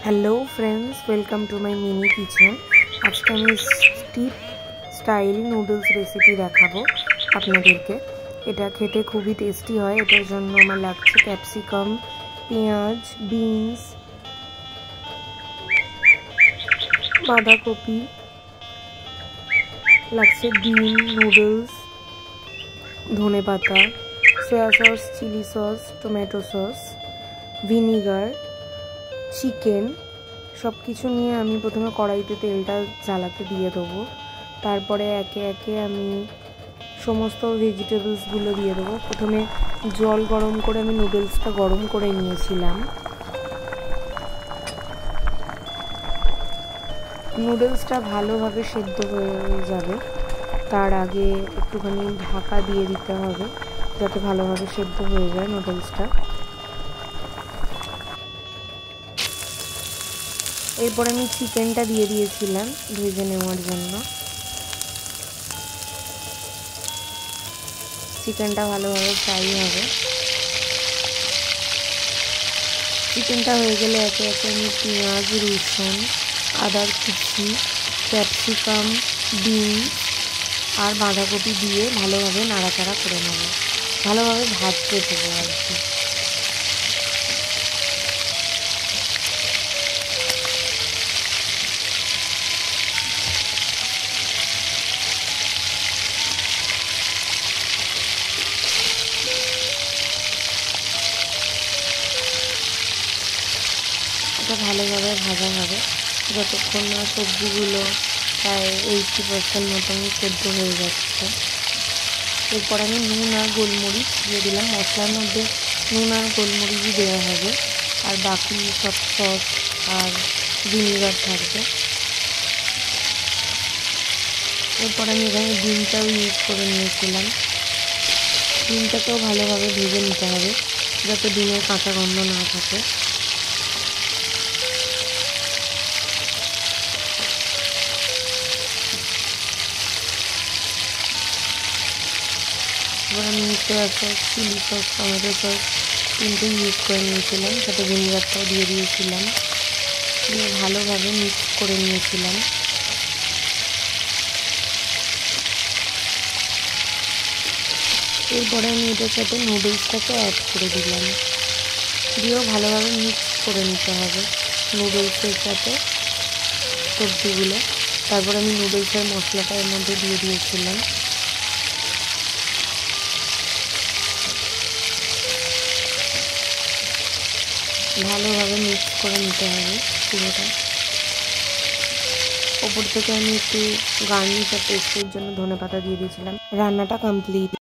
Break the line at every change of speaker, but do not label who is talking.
Hello friends, welcome to my mini kitchen. आज के আমি স্টিপ স্টাইল নুডলস রেসিপি দেখাবো আপনাদেরকে। এটা খেতে খুবই টেস্টি হয়। এটার জন্য আমার লাগছে ক্যাপসিকাম, পেঁয়াজ, বিনস, বাঁধাকপি, লাগছে ডিম, নুডলস, ধনেপাতা, soya sauce, chilli sauce, tomato sauce, vinegar, chicken. সব কিছু নিয়ে আমি প্রথমে কড়াইতে তেলটা জ্বালাতে দিয়ে দেবো। তারপরে একে একে আমি সমস্ত ভেজিটেবলসগুলো দিয়ে দেবো। প্রথমে জল গরম করে আমি নুডলসটা গরম করে নিয়েছিলাম। নুডলসটা ভালোভাবে সেদ্ধ হয়ে যাবে, তার আগে একটুখানি ঢাকা দিয়ে দিতে হবে যাতে ভালোভাবে সেদ্ধ হয়ে যায় নুডলসটা। এরপর আমি চিকেনটা দিয়ে দিয়েছিলাম ভেজে নেওয়ার জন্য। চিকেনটা ভালোভাবে ফ্রাই হবে। চিকেনটা হয়ে গেলে একে একে আমি পেঁয়াজ, রসুন, আদার কুচি, ক্যাপসিকাম, বিন আর বাঁধাকপি দিয়ে ভালোভাবে নাড়াচাড়া করে নেব। ভালোভাবে ভাজতে দেবো আর কি। এটা ভালোভাবে ভাজা হবে যতক্ষণ না সবজিগুলো প্রায় 80% মতন সেদ্ধ হয়ে যাচ্ছে। এরপর আমি নুন আর গোলমরিচ দিয়ে দিলাম। মশলার মধ্যে নুন আর গোলমরিচই দেওয়া হবে, আর বাকি সব সস আর ভিনিগার থাকবে। এরপর আমি এখানে ডিমটাও ইউজ করে নিয়েছিলাম। ডিমটাকেও ভালোভাবে ভেজে নিতে হবে যাতে ডিমের কাঁচা গন্ধ না থাকে। এবার আমি soya sauce, chilli sauce, tomato sauce তিনটে ইউজ করে নিয়েছিলাম, সাথে ভিনিগারটাও দিয়ে দিয়েছিলাম। দিয়ে ভালোভাবে মিক্স করে নিয়েছিলাম। এরপরে আমি এটার সাথে নুডলসটাকে অ্যাড করে দিলাম। দিয়েও ভালোভাবে মিক্স করে নিতে হবে নুডলসের সাথে সবজিগুলো। তারপর আমি নুডলসের মশলাটা এর মধ্যে দিয়ে দিয়েছিলাম। ভালোভাবে মিক্স করে নিতে হবে পুরোটা। ওপর থেকে আমি একটু গার্নিশ আর টেস্টের জন্য ধনেপাতা দিয়ে দিয়েছিলাম। রান্নাটা কমপ্লিট।